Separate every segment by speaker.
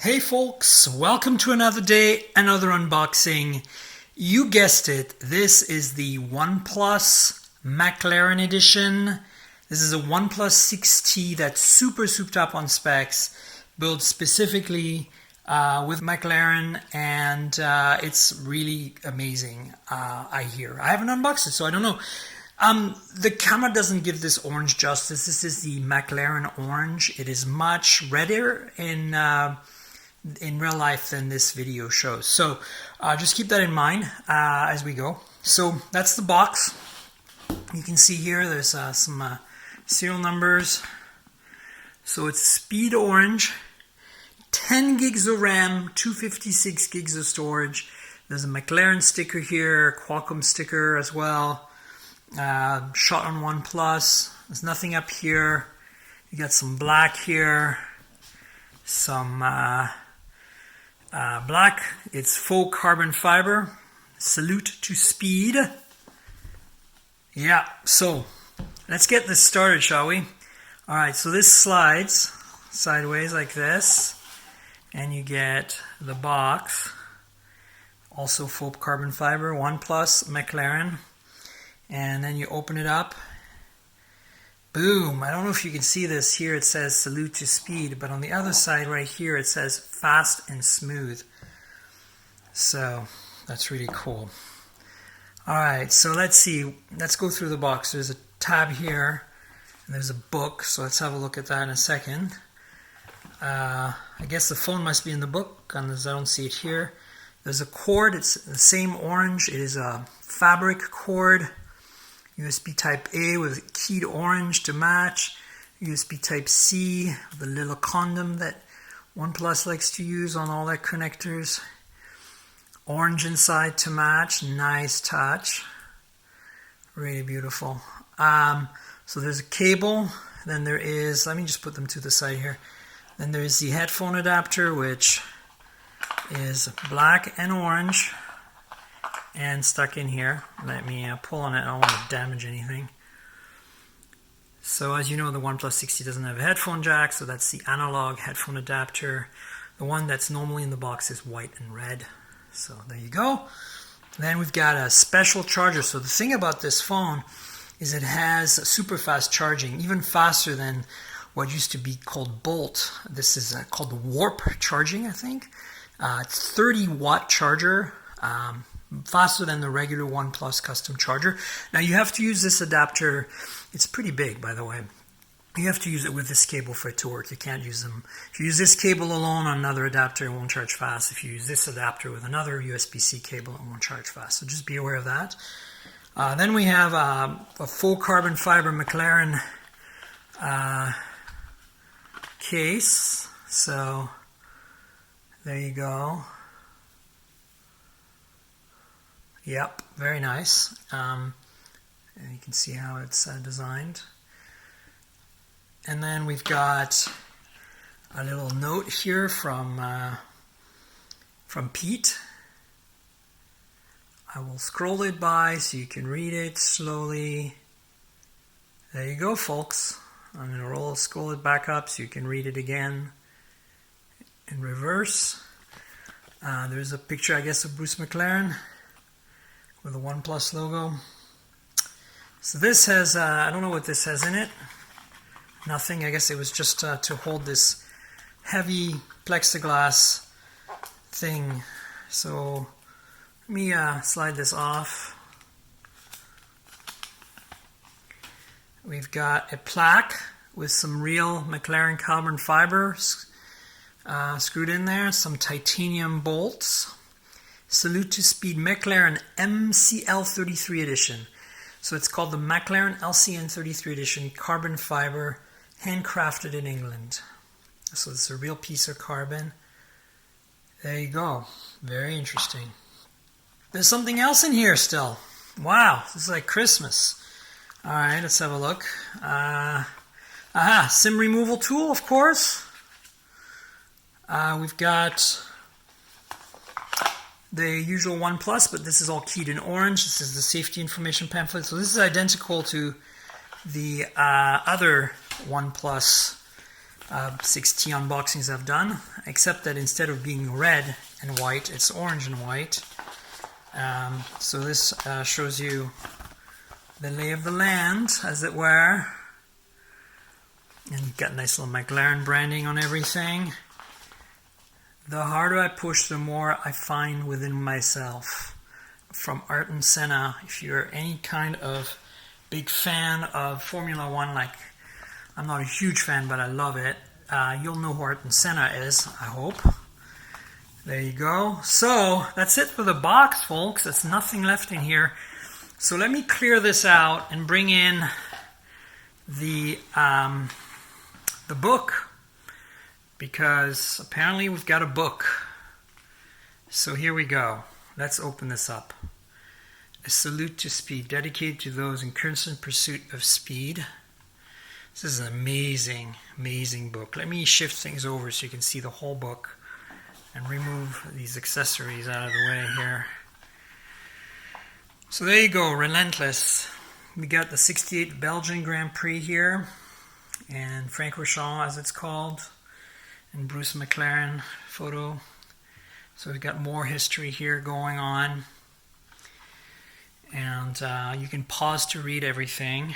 Speaker 1: Hey folks, welcome to another day, another unboxing. You guessed it, this is the OnePlus McLaren edition. This is a OnePlus 6T that's super souped up on specs, built specifically with McLaren, and it's really amazing, I hear. I haven't unboxed it, so I don't know. The camera doesn't give this orange justice. This is the McLaren orange. It is much redder in real life than this video shows. So just keep that in mind as we go. So that's the box. You can see here there's some serial numbers. So it's Speed Orange, 10 gigs of RAM, 256 gigs of storage. There's a McLaren sticker here, Qualcomm sticker as well. Shot on OnePlus. There's nothing up here. You got some black here, some black. It's faux carbon fiber. Salute to speed. Yeah, so let's get this started, shall we? Alright, so this slides sideways like this, and you get the box, also faux carbon fiber, OnePlus, McLaren, and then you open it up. Boom! I don't know if you can see this. Here it says salute to speed, but on the other side right here it says fast and smooth. So that's really cool. Alright, so let's see. Let's go through the box. There's a tab here, and there's a book, so let's have a look at that in a second. I guess the phone must be in the book, because I don't see it here. There's a cord. It's the same orange. It is a fabric cord. USB type A with keyed orange to match. USB type C, the little condom that OnePlus likes to use on all their connectors. Orange inside to match. Nice touch. Really beautiful. So there's a cable. Then there is, let me just put them to the side here. Then there's the headphone adapter, which is black and orange, and stuck in here. Let me pull on it. I don't want to damage anything. So as you know, the OnePlus 6T doesn't have a headphone jack, so that's the analog headphone adapter. The one that's normally in the box is white and red. So there you go. Then we've got a special charger. So the thing about this phone is it has super fast charging, even faster than what used to be called Bolt. This is called Warp charging, I think. It's 30-watt charger. Faster than the regular OnePlus custom charger. Now you have to use this adapter. It's pretty big, by the way. You have to use it with this cable for it to work. You can't use them. If you use this cable alone on another adapter, it won't charge fast. If you use this adapter with another USB-C cable, it won't charge fast. So just be aware of that. Then we have a full carbon fiber McLaren case. So there you go. Yep, very nice. And you can see how it's designed. And then we've got a little note here from Pete. I will scroll it by so you can read it slowly. There you go, folks. I'm going to scroll it back up so you can read it again in reverse. There's a picture, I guess, of Bruce McLaren with the OnePlus logo. So this has, I don't know what this has in it. Nothing. I guess it was just to hold this heavy plexiglass thing. So let me slide this off. We've got a plaque with some real McLaren carbon fiber screwed in there, some titanium bolts. Salute to Speed McLaren MCL33 edition. So it's called the McLaren LCN33 edition, carbon fiber, handcrafted in England. So it's a real piece of carbon. There you go. Very interesting. There's something else in here still. Wow, this is like Christmas. Alright, let's have a look. SIM removal tool, of course. We've got the usual OnePlus, but this is all keyed in orange. This is the safety information pamphlet. So this is identical to the other OnePlus 6T unboxings I've done, except that instead of being red and white, it's orange and white. So this shows you the lay of the land, as it were. And you've got nice little McLaren branding on everything. The harder I push, the more I find within myself. From Ayrton Senna, if you're any kind of big fan of Formula One, like I'm not a huge fan, but I love it, you'll know who Ayrton Senna is, I hope. There you go. So that's it for the box, folks. There's nothing left in here. So let me clear this out and bring in the book, because apparently we've got a book. So here we go. Let's open this up. A Salute to Speed, dedicated to those in constant pursuit of speed. This is an amazing, amazing book. Let me shift things over so you can see the whole book and remove these accessories out of the way here. So there you go, Relentless. We got the 68 Belgian Grand Prix here, and Francorchamps as it's called, and Bruce McLaren photo. So we've got more history here going on, and you can pause to read everything.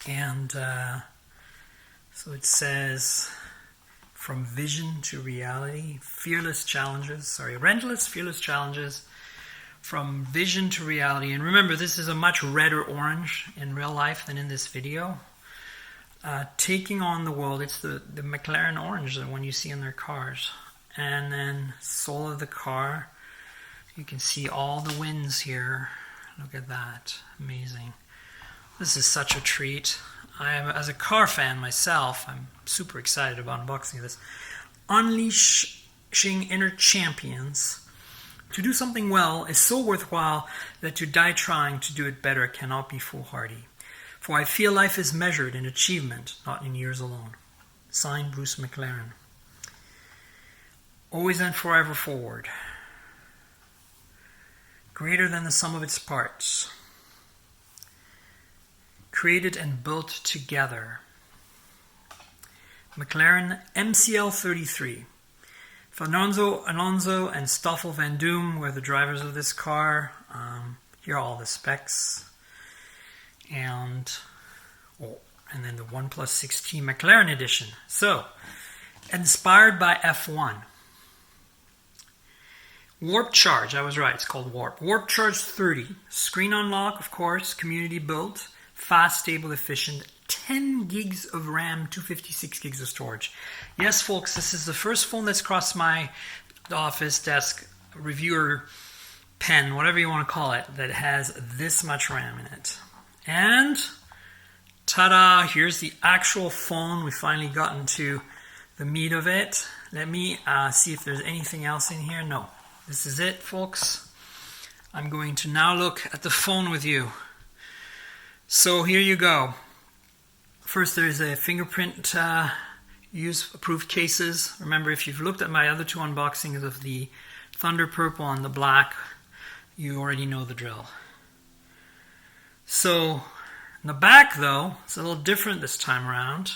Speaker 1: And so it says, from vision to reality, relentless, fearless challenges, from vision to reality. And remember, this is a much redder orange in real life than in this video. Taking on the world, it's the McLaren orange, the one you see in their cars. And then soul of the car, you can see all the winds here. Look at that, amazing. This is such a treat. As a car fan myself, I'm super excited about unboxing this. Unleashing inner champions. To do something well is so worthwhile that to die trying to do it better cannot be foolhardy. For I feel life is measured in achievement, not in years alone. Signed, Bruce McLaren. Always and forever forward. Greater than the sum of its parts. Created and built together. McLaren MCL 33. Fernando Alonso and Stoffel Van Doom were the drivers of this car. Here are all the specs. And then the OnePlus 6T McLaren edition. So, inspired by F1. Warp Charge, I was right, it's called Warp. Warp Charge 30. Screen unlock, of course, community built. Fast, stable, efficient. 10 gigs of RAM, 256 gigs of storage. Yes, folks, this is the first phone that's crossed my office desk, reviewer pen, whatever you want to call it, that has this much RAM in it. And ta-da, here's the actual phone. We've finally gotten to the meat of it. Let me see if there's anything else in here. No, this is it, folks. I'm going to now look at the phone with you. So here you go. First, there's a fingerprint use-approved cases. Remember, if you've looked at my other two unboxings of the Thunder Purple and the Black, you already know the drill. So, in the back, though, it's a little different this time around.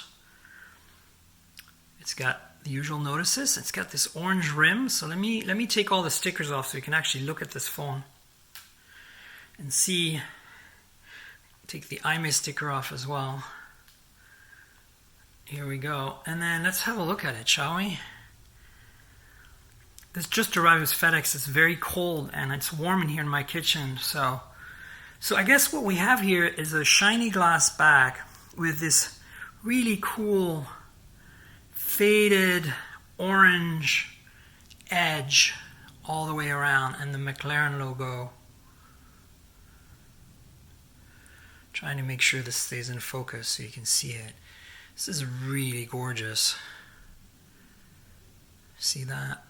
Speaker 1: It's got the usual notices. It's got this orange rim. So let me take all the stickers off so you can actually look at this phone and see. Take the IMEI sticker off as well. Here we go. And then let's have a look at it, shall we? This just arrived with FedEx. It's very cold and it's warm in here in my kitchen. So I guess what we have here is a shiny glass bag with this really cool faded orange edge all the way around and the McLaren logo. Trying to make sure this stays in focus so you can see it. This is really gorgeous. See that?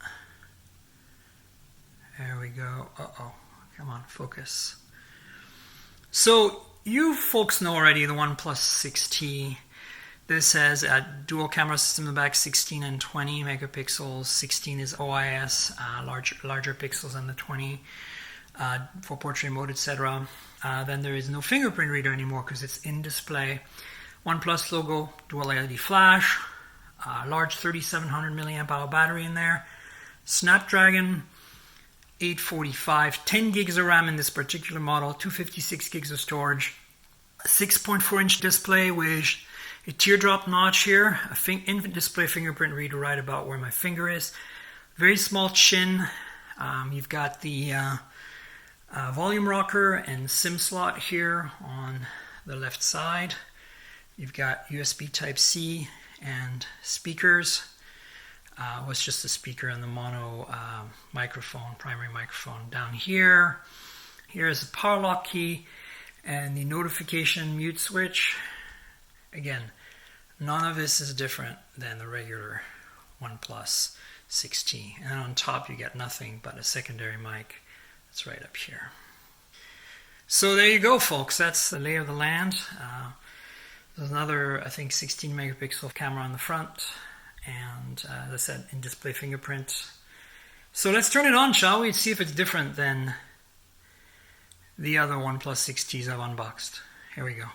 Speaker 1: There we go. Uh-oh. Come on, focus. So, you folks know already the OnePlus 6T. This has a dual camera system in the back, 16 and 20 megapixels. 16 is OIS, larger pixels than the 20 for portrait mode, etc. Then there is no fingerprint reader anymore because it's in display. OnePlus logo, dual LED flash, large 3700 milliamp hour battery in there, Snapdragon 845, 10 gigs of RAM in this particular model, 256 gigs of storage, 6.4-inch display with a teardrop notch here, infant display fingerprint reader right about where my finger is, very small chin. You've got the volume rocker and SIM slot here on the left side. You've got USB Type-C and speakers. Was just a speaker and the mono microphone, primary microphone down here. Here's the power lock key and the notification mute switch. Again, none of this is different than the regular OnePlus 6T. And on top you get nothing but a secondary mic that's right up here. So there you go, folks. That's the lay of the land. There's another, I think, 16 megapixel camera on the front. And as I said, in-display fingerprint. So let's turn it on, shall we? See if it's different than the other OnePlus 6Ts I've unboxed. Here we go.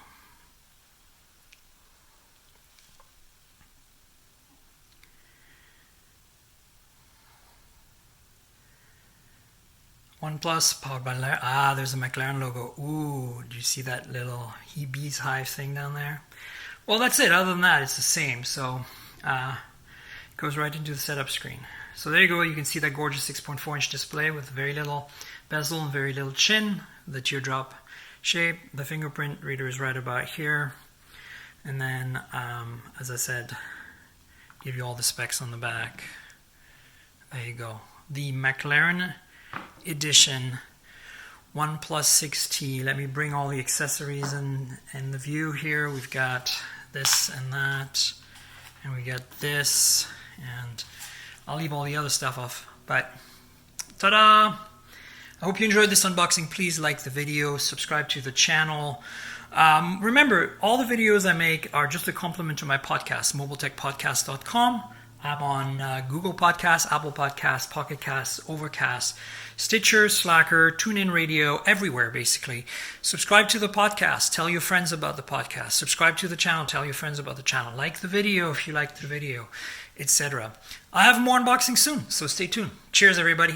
Speaker 1: OnePlus powered by McLaren. There's a McLaren logo. Ooh, do you see that little bee's hive thing down there? Well, that's it. Other than that, it's the same. So it goes right into the setup screen. So there you go. You can see that gorgeous 6.4-inch display with very little bezel and very little chin. The teardrop shape. The fingerprint reader is right about here. And then, as I said, give you all the specs on the back. There you go. The McLaren edition OnePlus 6T. Let me bring all the accessories in the view here. We've got this and that, and we got this, and I'll leave all the other stuff off. But ta-da! I hope you enjoyed this unboxing. Please like the video, subscribe to the channel. Remember, all the videos I make are just a compliment to my podcast, mobiletechpodcast.com. I'm on Google Podcasts, Apple Podcasts, Pocket Casts, Overcast, Stitcher, Slacker, TuneIn Radio, everywhere basically. Subscribe to the podcast. Tell your friends about the podcast. Subscribe to the channel. Tell your friends about the channel. Like the video if you liked the video, etc. I have more unboxing soon, so stay tuned. Cheers, everybody.